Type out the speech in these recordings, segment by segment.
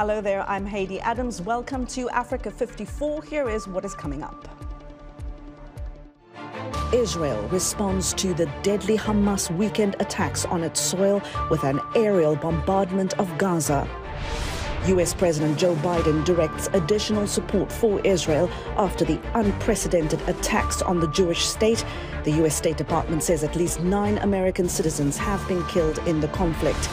Hello there, I'm Heidi Adams. Welcome to Africa 54. Here is what is coming up. Israel responds to the deadly Hamas weekend attacks on its soil with an aerial bombardment of Gaza. US President Joe Biden directs additional support for Israel after the unprecedented attacks on the Jewish state. The US State Department says at least 9 American citizens have been killed in the conflict.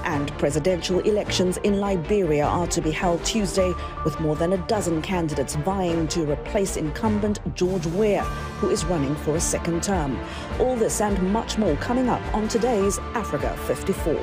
And presidential elections in Liberia are to be held Tuesday, with more than a dozen candidates vying to replace incumbent George Weah, who is running for a second term. All this and much more coming up on today's Africa 54.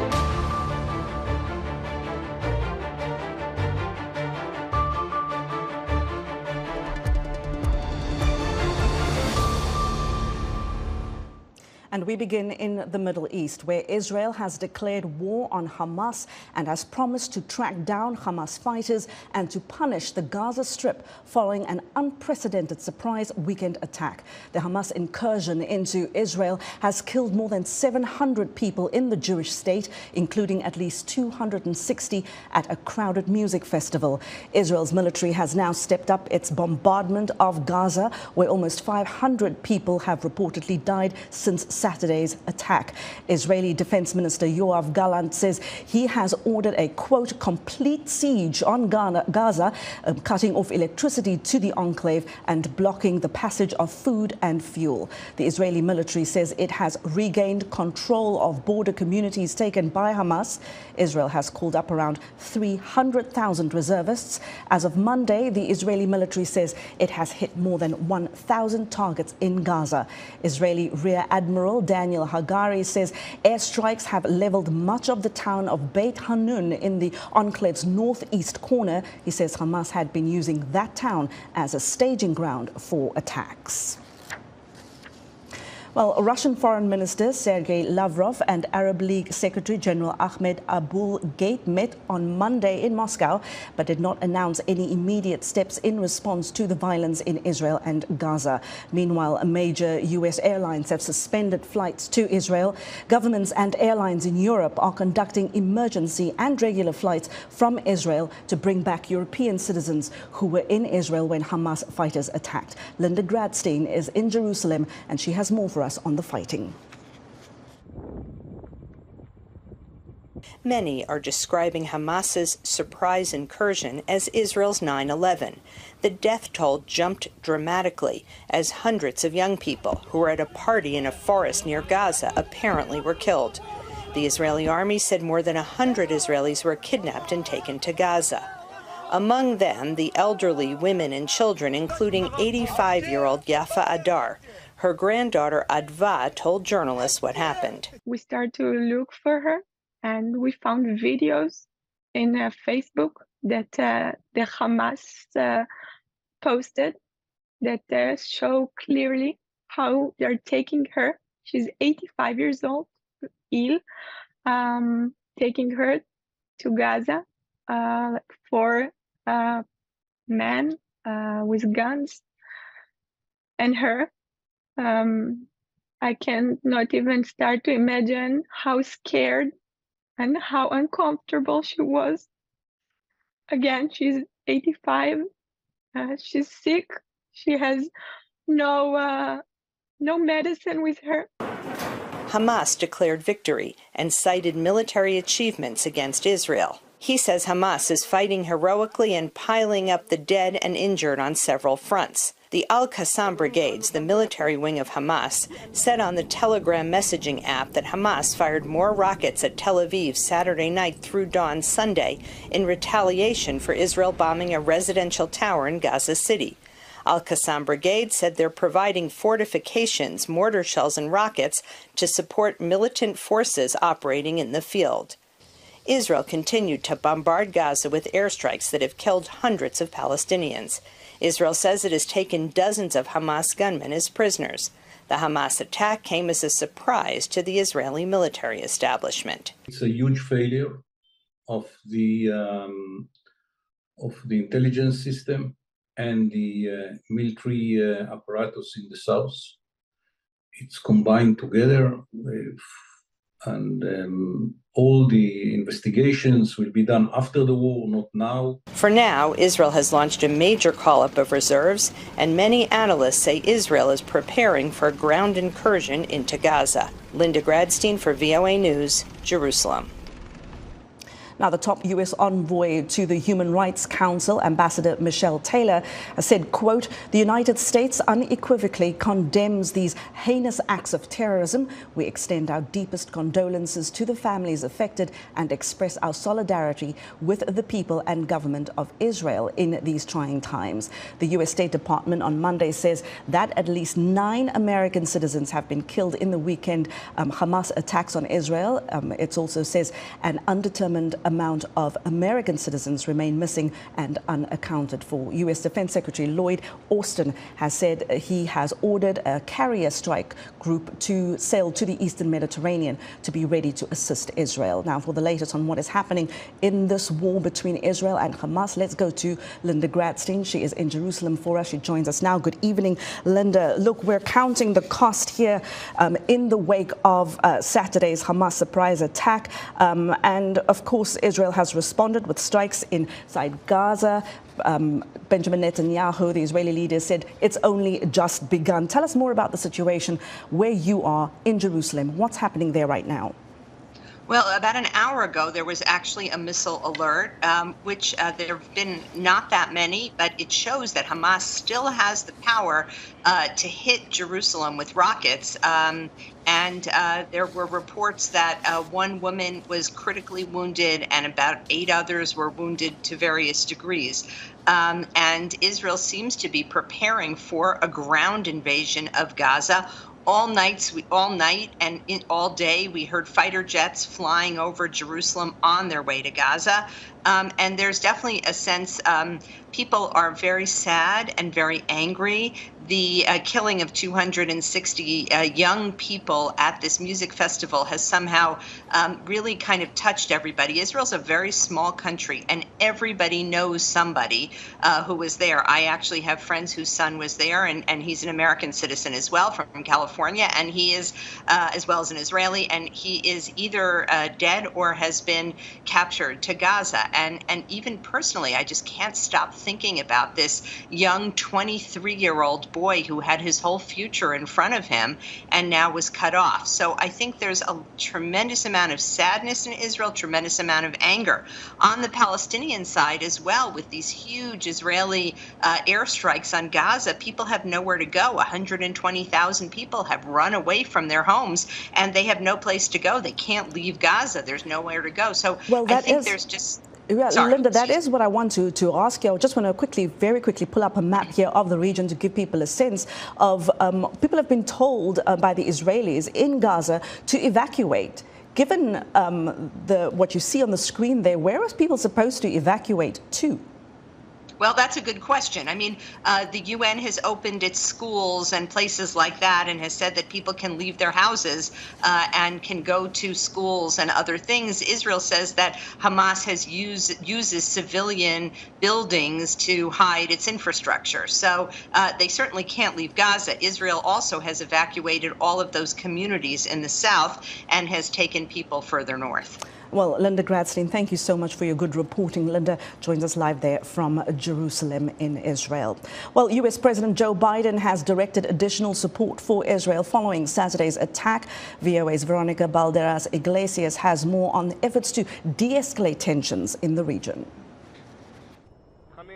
And we begin in the Middle East, where Israel has declared war on Hamas and has promised to track down Hamas fighters and to punish the Gaza Strip following an unprecedented surprise weekend attack. The Hamas incursion into Israel has killed more than 700 people in the Jewish state, including at least 260 at a crowded music festival. Israel's military has now stepped up its bombardment of Gaza, where almost 500 people have reportedly died since Saturday's attack. Israeli Defense Minister Yoav Gallant says he has ordered a, quote, complete siege on Gaza, cutting off electricity to the enclave and blocking the passage of food and fuel. The Israeli military says it has regained control of border communities taken by Hamas. Israel has called up around 300,000 reservists. As of Monday, the Israeli military says it has hit more than 1,000 targets in Gaza. Israeli Rear Admiral Daniel Hagari says airstrikes have leveled much of the town of Beit Hanun in the enclave's northeast corner. He says Hamas had been using that town as a staging ground for attacks. Well, Russian Foreign Minister Sergei Lavrov and Arab League Secretary General Ahmed Abul Gheit met on Monday in Moscow, but did not announce any immediate steps in response to the violence in Israel and Gaza. Meanwhile, major U.S. airlines have suspended flights to Israel. Governments and airlines in Europe are conducting emergency and regular flights from Israel to bring back European citizens who were in Israel when Hamas fighters attacked. Linda Gradstein is in Jerusalem, and she has more for us on the fighting. Many are describing Hamas's surprise incursion as Israel's 9/11. The death toll jumped dramatically as hundreds of young people who were at a party in a forest near Gaza apparently were killed. The Israeli army said more than 100 Israelis were kidnapped and taken to Gaza. Among them, the elderly, women and children, including 85-year-old Yafa Adar. Her granddaughter Adva told journalists what happened. We started to look for her, and we found videos in Facebook that the Hamas posted that show clearly how they're taking her. She's 85 years old, ill, taking her to Gaza, like 4 men with guns, and her. I cannot even start to imagine how scared and how uncomfortable she was. Again, she's 85. She's sick. She has no medicine with her. Hamas declared victory and cited military achievements against Israel. He says Hamas is fighting heroically and piling up the dead and injured on several fronts. The Al-Qassam brigades, the military wing of Hamas, said on the Telegram messaging app that Hamas fired more rockets at Tel Aviv Saturday night through dawn Sunday in retaliation for Israel bombing a residential tower in Gaza City. Al-Qassam brigade said they're providing fortifications, mortar shells and rockets to support militant forces operating in the field. Israel continued to bombard Gaza with airstrikes that have killed hundreds of Palestinians. Israel says it has taken dozens of Hamas gunmen as prisoners. The Hamas attack came as a surprise to the Israeli military establishment. It's a huge failure of the intelligence system and the military apparatus in the south. It's combined together And all the investigations will be done after the war, not now. For now, Israel has launched a major call-up of reserves, and many analysts say Israel is preparing for a ground incursion into Gaza. Linda Gradstein for VOA News, Jerusalem. Now, the top U.S. envoy to the Human Rights Council, Ambassador Michelle Taylor, has said, quote, "The United States unequivocally condemns these heinous acts of terrorism. We extend our deepest condolences to the families affected and express our solidarity with the people and government of Israel in these trying times." The U.S. State Department on Monday says that at least 9 American citizens have been killed in the weekend Hamas attacks on Israel. It also says an undetermined amount of American citizens remain missing and unaccounted for. U.S. Defense Secretary Lloyd Austin has said he has ordered a carrier strike group to sail to the Eastern Mediterranean to be ready to assist Israel. Now, for the latest on what is happening in this war between Israel and Hamas, let's go to Linda Gradstein. She is in Jerusalem for us. She joins us now. Good evening, Linda. Look, we're counting the cost here in the wake of Saturday's Hamas surprise attack. And of course, Israel has responded with strikes inside Gaza. Benjamin Netanyahu, the Israeli leader, said it's only just begun. Tell us more about the situation where you are in Jerusalem. What's happening there right now? Well, about an hour ago, there was actually a missile alert, which there have been not that many, but it shows that Hamas still has the power to hit Jerusalem with rockets. And there were reports that one woman was critically wounded and about 8 others were wounded to various degrees. And Israel seems to be preparing for a ground invasion of Gaza. All night and all day, we heard fighter jets flying over Jerusalem on their way to Gaza. And there's definitely a sense people are very sad and very angry. The killing of 260 young people at this music festival has somehow really kind of touched everybody. Israel's a very small country, and everybody knows somebody who was there. I actually have friends whose son was there, and he's an American citizen as well from California, and he is, as well as an Israeli, and he is either dead or has been captured to Gaza. And even personally, I just can't stop thinking about this young 23-year-old boy who had his whole future in front of him and now was cut off. So I think there's a tremendous amount of sadness in Israel, tremendous amount of anger. On the Palestinian side as well, with these huge Israeli airstrikes on Gaza, people have nowhere to go. 120,000 people have run away from their homes, and they have no place to go. They can't leave Gaza. There's nowhere to go. So I think there's just... Yeah, Linda, that is what I want to ask you. I just want to very quickly pull up a map here of the region to give people a sense of people have been told by the Israelis in Gaza to evacuate. Given what you see on the screen there, where are people supposed to evacuate to? Well, that's a good question. I mean, the UN has opened its schools and places like that and has said that people can leave their houses and can go to schools and other things. Israel says that Hamas uses civilian buildings to hide its infrastructure. So they certainly can't leave Gaza. Israel also has evacuated all of those communities in the south and has taken people further north. Well, Linda Gradstein, thank you so much for your good reporting. Linda joins us live there from Jerusalem in Israel. Well, U.S. President Joe Biden has directed additional support for Israel following Saturday's attack. VOA's Veronica Balderas Iglesias has more on the efforts to de-escalate tensions in the region.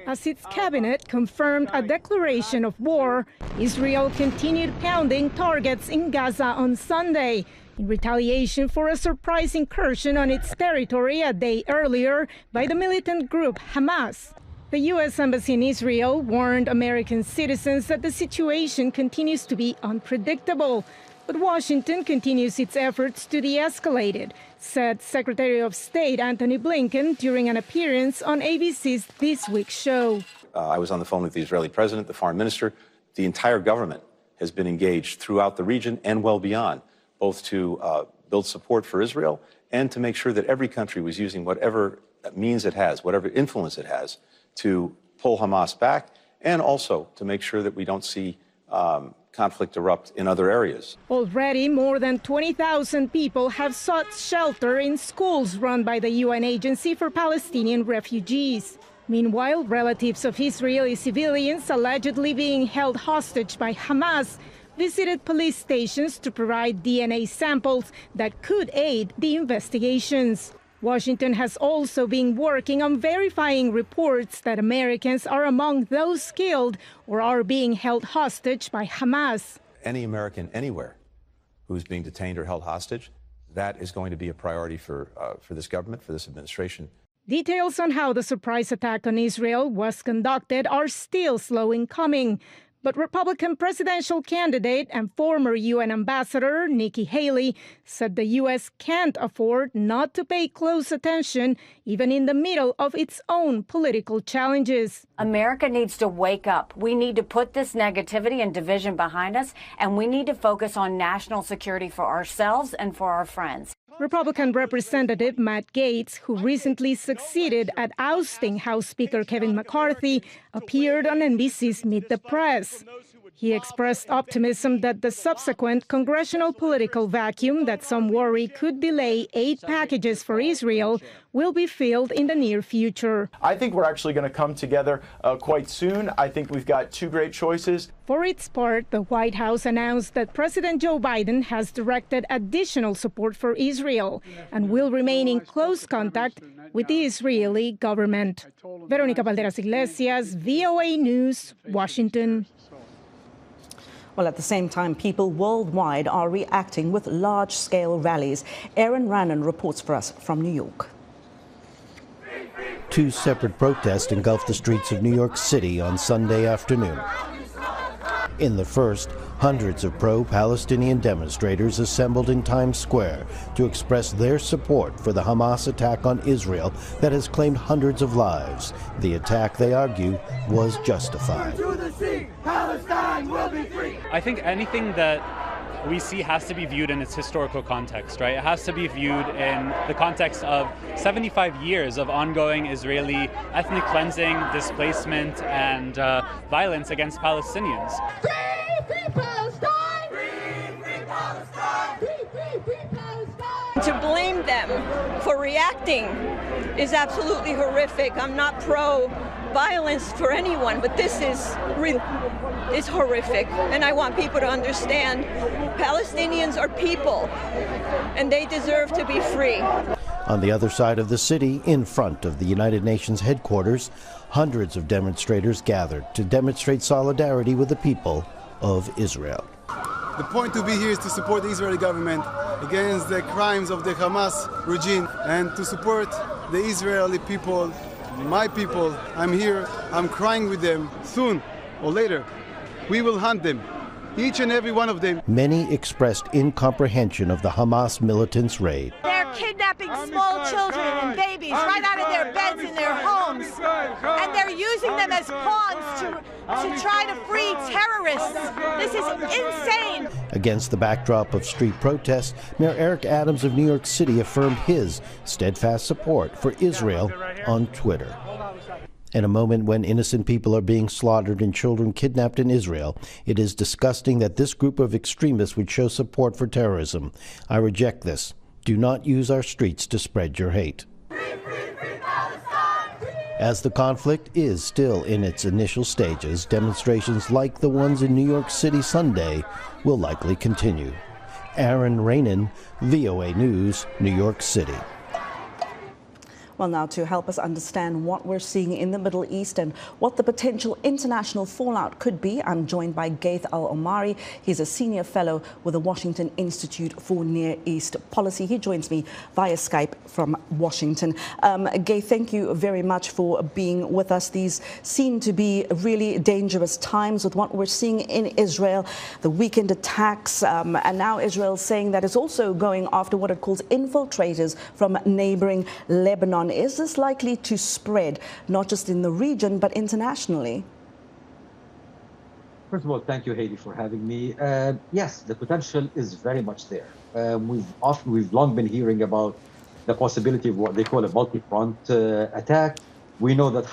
As its cabinet confirmed a declaration of war, Israel continued pounding targets in Gaza on Sunday in retaliation for a surprise incursion on its territory a day earlier by the militant group Hamas. The U.S. Embassy in Israel warned American citizens that the situation continues to be unpredictable. But Washington continues its efforts to de-escalate it, said Secretary of State Antony Blinken during an appearance on ABC's This Week show. I was on the phone with the Israeli president, the foreign minister. The entire government has been engaged throughout the region and well beyond, both to build support for Israel and to make sure that every country was using whatever means it has, whatever influence it has, to pull Hamas back, and also to make sure that we don't see conflict erupt in other areas. Already, more than 20,000 people have sought shelter in schools run by the UN Agency for Palestinian Refugees. Meanwhile, relatives of Israeli civilians allegedly being held hostage by Hamas visited police stations to provide DNA samples that could aid the investigations. Washington has also been working on verifying reports that Americans are among those killed or are being held hostage by Hamas. Any American anywhere who's being detained or held hostage, that is going to be a priority for this government, for this administration. Details on how the surprise attack on Israel was conducted are still slow in coming. But Republican presidential candidate and former UN ambassador Nikki Haley said the U.S. can't afford not to pay close attention, even in the middle of its own political challenges. America needs to wake up. We need to put this negativity and division behind us, and we need to focus on national security for ourselves and for our friends. Republican Representative Matt Gaetz, who recently succeeded at ousting House Speaker Kevin McCarthy, appeared on NBC's Meet the Press. He expressed optimism that the subsequent congressional political vacuum that some worry could delay aid packages for Israel will be filled in the near future. I think we're actually going to come together quite soon. I think we've got two great choices. For its part, the White House announced that President Joe Biden has directed additional support for Israel and will remain in close contact with the Israeli government. Veronica Valderas Iglesias, VOA News, Washington. Well, at the same time, people worldwide are reacting with large-scale rallies. Aaron Rannan reports for us from New York. Two separate protests engulfed the streets of New York City on Sunday afternoon. In the first, hundreds of pro-Palestinian demonstrators assembled in Times Square to express their support for the Hamas attack on Israel that has claimed hundreds of lives. The attack, they argue, was justified. I think anything that we see has to be viewed in its historical context, right? It has to be viewed in the context of 75 years of ongoing Israeli ethnic cleansing, displacement, and violence against Palestinians. Free Palestine! Free Palestine! Free Palestine! To blame them for reacting is absolutely horrific. I'm not pro-violence for anyone, but this is horrific. And I want people to understand Palestinians are people, and they deserve to be free. On the other side of the city, in front of the United Nations headquarters, hundreds of demonstrators gathered to demonstrate solidarity with the people of Israel. The point to be here is to support the Israeli government against the crimes of the Hamas regime and to support the Israeli people, my people. I'm here, I'm crying with them. Soon or later, we will hunt them, each and every one of them. Many expressed incomprehension of the Hamas militants' raid. They're kidnapping small children and babies right out of their beds in their homes, and they're using them as pawns to try to free terrorists. This is insane. Against the backdrop of street protests, Mayor Eric Adams of New York City affirmed his steadfast support for Israel on Twitter. In a moment when innocent people are being slaughtered and children kidnapped in Israel, it is disgusting that this group of extremists would show support for terrorism. I reject this. Do not use our streets to spread your hate. As the conflict is still in its initial stages, demonstrations like the ones in New York City Sunday will likely continue. Aaron Rannan, VOA News, New York City. Well, now to help us understand what we're seeing in the Middle East and what the potential international fallout could be, I'm joined by Gaith Al-Omari. He's a senior fellow with the Washington Institute for Near East Policy. He joins me via Skype from Washington. Gaith, thank you very much for being with us. These seem to be really dangerous times with what we're seeing in Israel, the weekend attacks, and now Israel saying that it's also going after what it calls infiltrators from neighboring Lebanon. Is this likely to spread, not just in the region, but internationally? First of all, thank you, Haley, for having me. Yes, the potential is very much there. We've long been hearing about the possibility of what they call a multi-front attack. We know that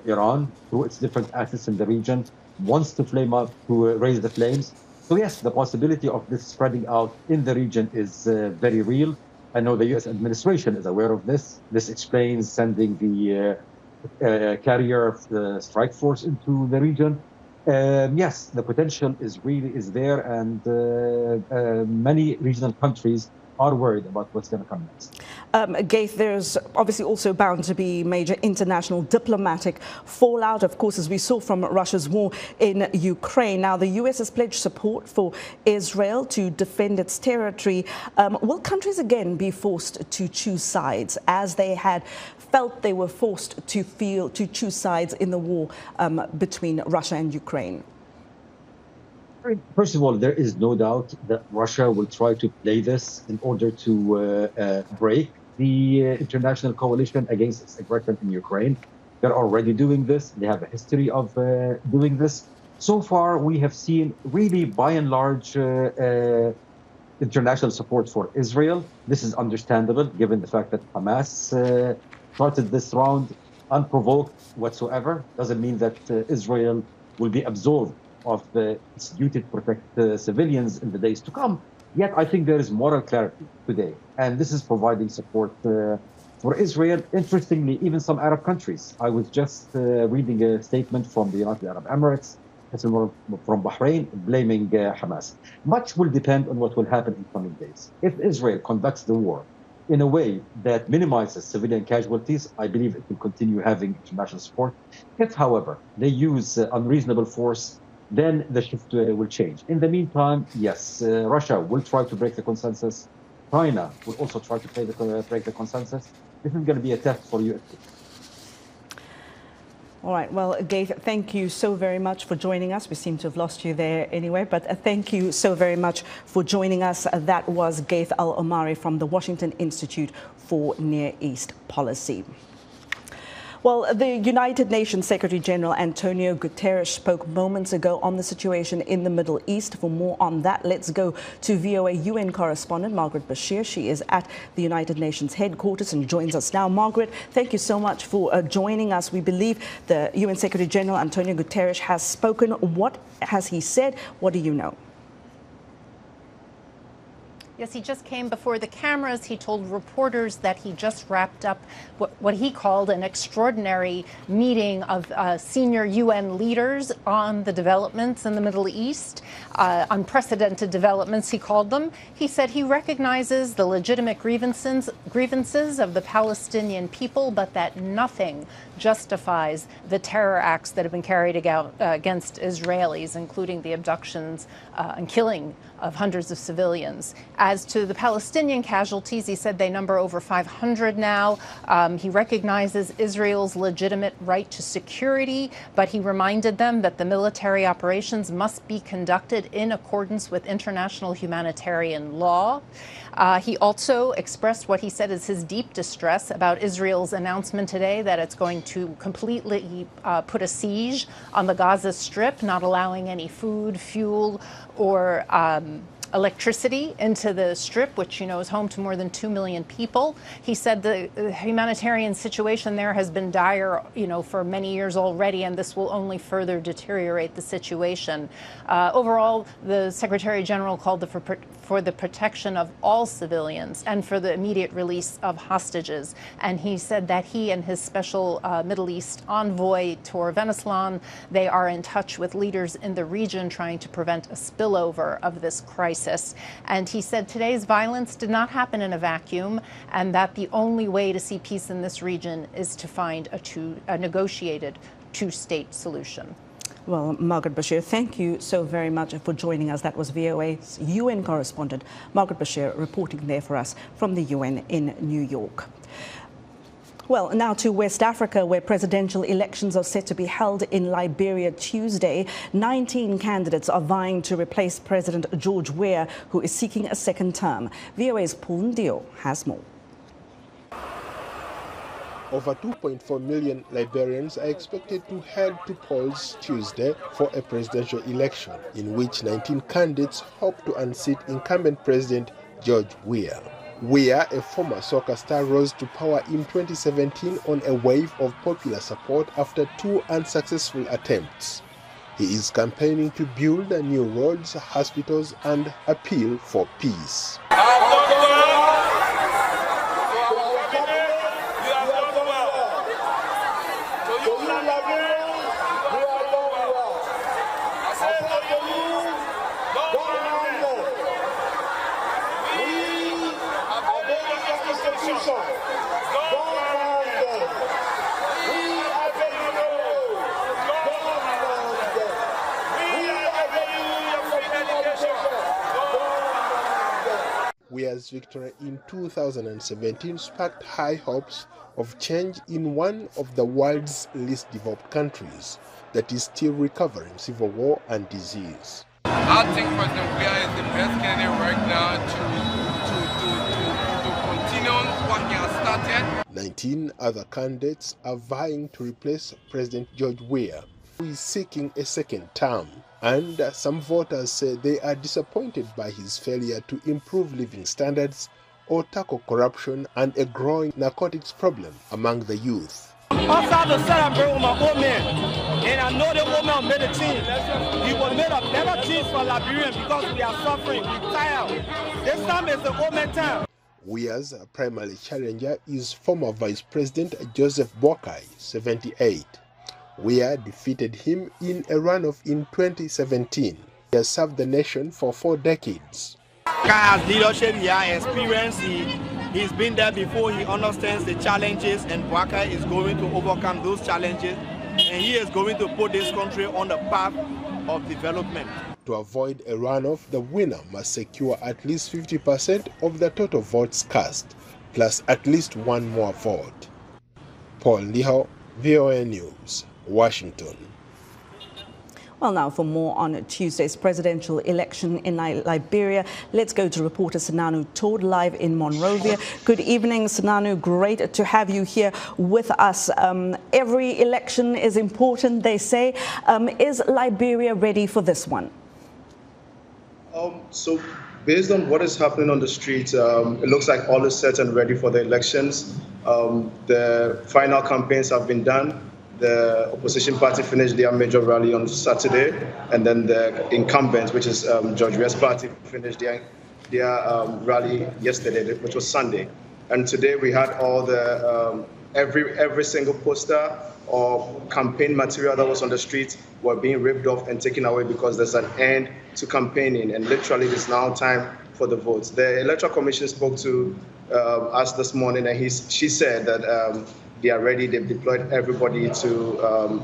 Iran, through its different assets in the region, wants to flame up, to raise the flames. So yes, the possibility of this spreading out in the region is very real. I know the U.S. administration is aware of this. This explains sending the carrier strike force into the region. Yes, the potential is there, and many regional countries are worried about what's going to come next. Gaith, there's obviously also bound to be major international diplomatic fallout, of course, as we saw from Russia's war in Ukraine. Now, the U.S. has pledged support for Israel to defend its territory. Will countries again be forced to choose sides, as they had felt they were forced to choose sides in the war between Russia and Ukraine? First of all, there is no doubt that Russia will try to play this in order to break the international coalition against its aggression in Ukraine. They're already doing this. They have a history of doing this. So far, we have seen really, by and large, international support for Israel. This is understandable, given the fact that Hamas started this round unprovoked whatsoever. Doesn't mean that Israel will be absolved of its duty to protect civilians in the days to come. Yet I think there is moral clarity today, and this is providing support for Israel. Interestingly, even some Arab countries. I was just reading a statement from the United Arab Emirates, from Bahrain, blaming Hamas. Much will depend on what will happen in coming days. If Israel conducts the war in a way that minimizes civilian casualties, I believe it will continue having international support. If, however, they use unreasonable force, then the shift will change. In the meantime, yes, Russia will try to break the consensus. China will also try to break the consensus. This is going to be a test for you. All right. Well, Gaith, thank you so very much for joining us. We seem to have lost you there anyway, but thank you so very much for joining us. That was Gaith Al-Omari from the Washington Institute for Near East Policy. Well, the United Nations Secretary General Antonio Guterres spoke moments ago on the situation in the Middle East. For more on that, let's go to VOA UN correspondent Margaret Bashir. She is at the United Nations headquarters and joins us now. Margaret, thank you so much for joining us. We believe the UN Secretary General Antonio Guterres has spoken. What has he said? What do you know? Yes, he just came before the cameras. He told reporters that he just wrapped up what he called an extraordinary meeting of senior UN leaders on the developments in the Middle East, unprecedented developments, he called them. He said he recognizes the legitimate grievances of the Palestinian people, but that nothing justifies the terror acts that have been carried out against Israelis, including the abductions and killing of hundreds of civilians. As to the Palestinian casualties, he said they number over 500 now. He recognizes Israel's legitimate right to security, but he reminded them that the military operations must be conducted in accordance with international humanitarian law. He also expressed what he said is his deep distress about Israel's announcement today that it's going to completely put a siege on the Gaza Strip, not allowing any food, fuel, or electricity into the Strip, which, you know, is home to more than 2 million people. He said the humanitarian situation there has been dire, you know, for many years already, and this will only further deteriorate the situation. Overall, the Secretary General called for the protection of all civilians and for the immediate release of hostages. And he said that he and his special Middle East envoy, Tor Veneslon, they are in touch with leaders in the region trying to prevent a spillover of this crisis. And he said today's violence did not happen in a vacuum, and that the only way to see peace in this region is to find a negotiated two-state solution. Well, Margaret Bashir, thank you so very much for joining us. That was VOA's UN correspondent, Margaret Bashir, reporting there for us from the UN in New York. Well, now to West Africa, where presidential elections are set to be held in Liberia Tuesday. 19 candidates are vying to replace President George Weah, who is seeking a second term. VOA's Paul Ndio has more. Over 2.4 million Liberians are expected to head to polls Tuesday for a presidential election, in which 19 candidates hope to unseat incumbent President George Weah. Weah, a former soccer star, rose to power in 2017 on a wave of popular support after 2 unsuccessful attempts. He is campaigning to build new roads, hospitals, and appeal for peace. Weah's victory in 2017 sparked high hopes of change in one of the world's least developed countries that is still recovering civil war and disease. I think President Weah is the best candidate right now to continue what he has started. 19 other candidates are vying to replace President George Weah, who is seeking a second term. And some voters say they are disappointed by his failure to improve living standards or tackle corruption and a growing narcotics problem among the youth. I'm proud to celebrate with my old man, and I know the old man made a team. He will make a better team for Liberians because we are suffering, we're tired. This time is the old man time. Weah's primary challenger is former Vice President Joseph Boakai, 78. Weah defeated him in a runoff in 2017. He has served the nation for 4 decades. Guy's leadership, he has experience, he's been there before, he understands the challenges, and Boakai is going to overcome those challenges, and he is going to put this country on the path of development. To avoid a runoff, the winner must secure at least 50% of the total votes cast, plus at least one more vote. Paul Liho, VOA News, Washington. Well, now for more on Tuesday's presidential election in Liberia, let's go to reporter Sinanu Todd live in Monrovia. Good evening, Sinanu. Great to have you here with us. Every election is important, they say. Is Liberia ready for this one? So based on what is happening on the streets, it looks like all is set and ready for the elections. The final campaigns have been done. The opposition party finished their major rally on Saturday, and then the incumbents, which is George Weah's party, finished their rally yesterday, which was Sunday. And today we had all the every single poster or campaign material that was on the streets were being ripped off and taken away because there's an end to campaigning, and literally it's now time for the votes. The Electoral Commission spoke to us this morning, and she said that they are ready. They've deployed everybody to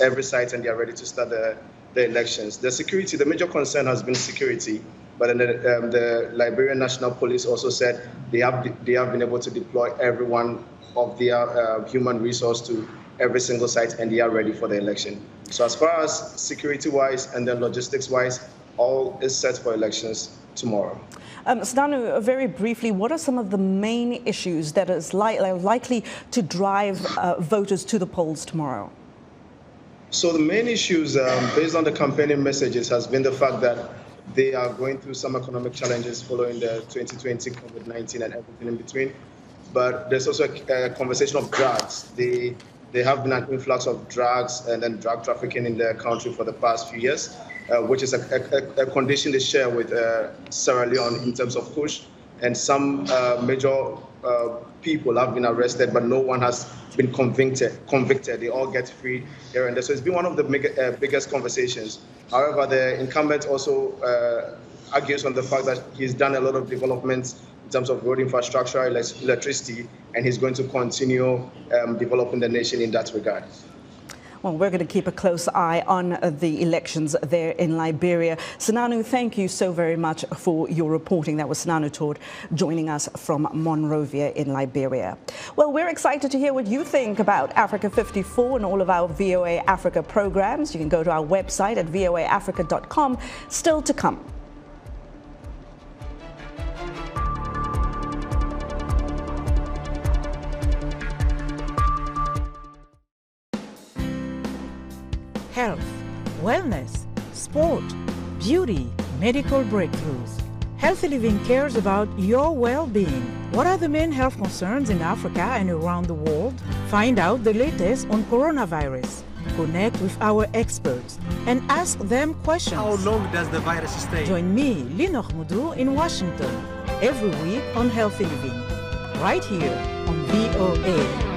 every site, and they are ready to start the elections. The security, the major concern has been security, but then the Liberian National Police also said they have been able to deploy everyone of their human resource to every single site, and they are ready for the election. So as far as security-wise and then logistics-wise, all is set for elections tomorrow. Sinanu, very briefly, what are some of the main issues that is likely to drive voters to the polls tomorrow? So the main issues, based on the campaigning messages, has been the fact that they are going through some economic challenges following the 2020 COVID-19 and everything in between. But there's also a conversation of drugs. There have been an influx of drugs and then drug trafficking in the country for the past few years, which is a condition they share with Sierra Leone in terms of push. And some major people have been arrested, but no one has been convicted. They all get free here and there. So it's been one of the biggest conversations. However, the incumbent also argues on the fact that he's done a lot of developments in terms of road infrastructure, electricity, and he's going to continue developing the nation in that regard. Well, we're going to keep a close eye on the elections there in Liberia. Sinanu, thank you so very much for your reporting. That was Sinanu Todd joining us from Monrovia in Liberia. Well, we're excited to hear what you think about Africa 54 and all of our VOA Africa programs. You can go to our website at voaafrica.com. Still to come. Health, wellness, sport, beauty, medical breakthroughs. Healthy Living cares about your well-being. What are the main health concerns in Africa and around the world? Find out the latest on coronavirus. Connect with our experts and ask them questions. How long does the virus stay? Join me, Linoch Mudu, in Washington every week on Healthy Living, right here on VOA.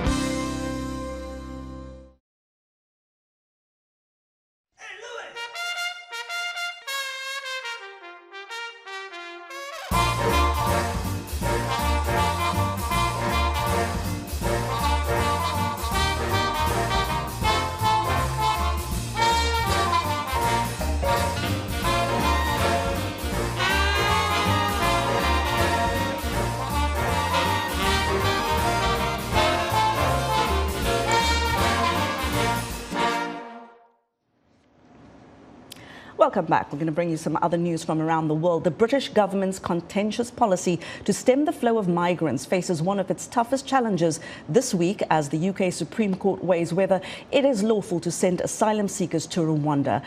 Welcome back. We're going to bring you some other news from around the world. The British government's contentious policy to stem the flow of migrants faces one of its toughest challenges this week as the UK Supreme Court weighs whether it is lawful to send asylum seekers to Rwanda.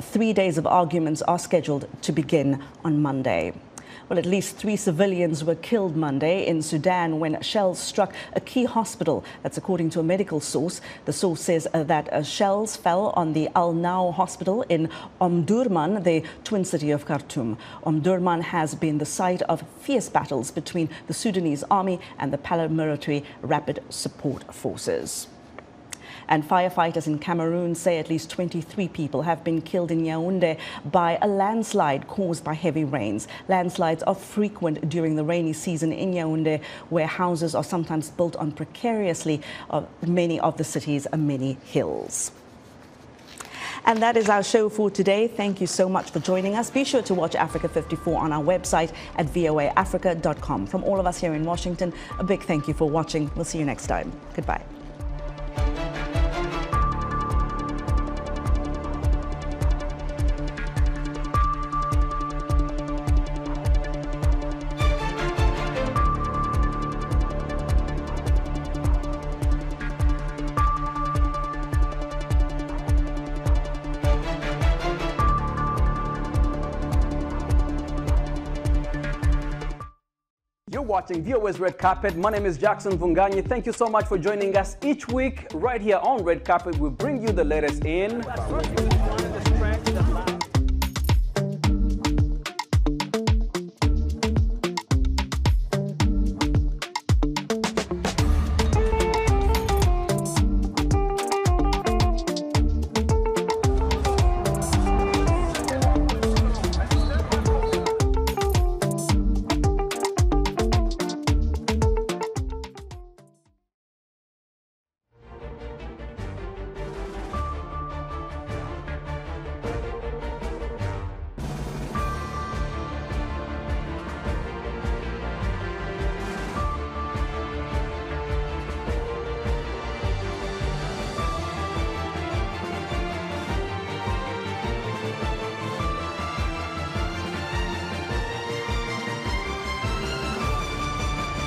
3 days of arguments are scheduled to begin on Monday. Well, at least 3 civilians were killed Monday in Sudan when shells struck a key hospital. That's according to a medical source. The source says that shells fell on the Al Now hospital in Omdurman, the twin city of Khartoum. Omdurman has been the site of fierce battles between the Sudanese army and the paramilitary rapid support forces. And firefighters in Cameroon say at least 23 people have been killed in Yaoundé by a landslide caused by heavy rains. Landslides are frequent during the rainy season in Yaoundé, where houses are sometimes built on precariously many of the city's many hills. And that is our show for today. Thank you so much for joining us. Be sure to watch Africa 54 on our website at voaafrica.com. From all of us here in Washington, a big thank you for watching. We'll see you next time. Goodbye. You're watching VOA's Red Carpet. My name is Jackson Vunganyi. Thank you so much for joining us each week right here on Red Carpet. We bring you the latest in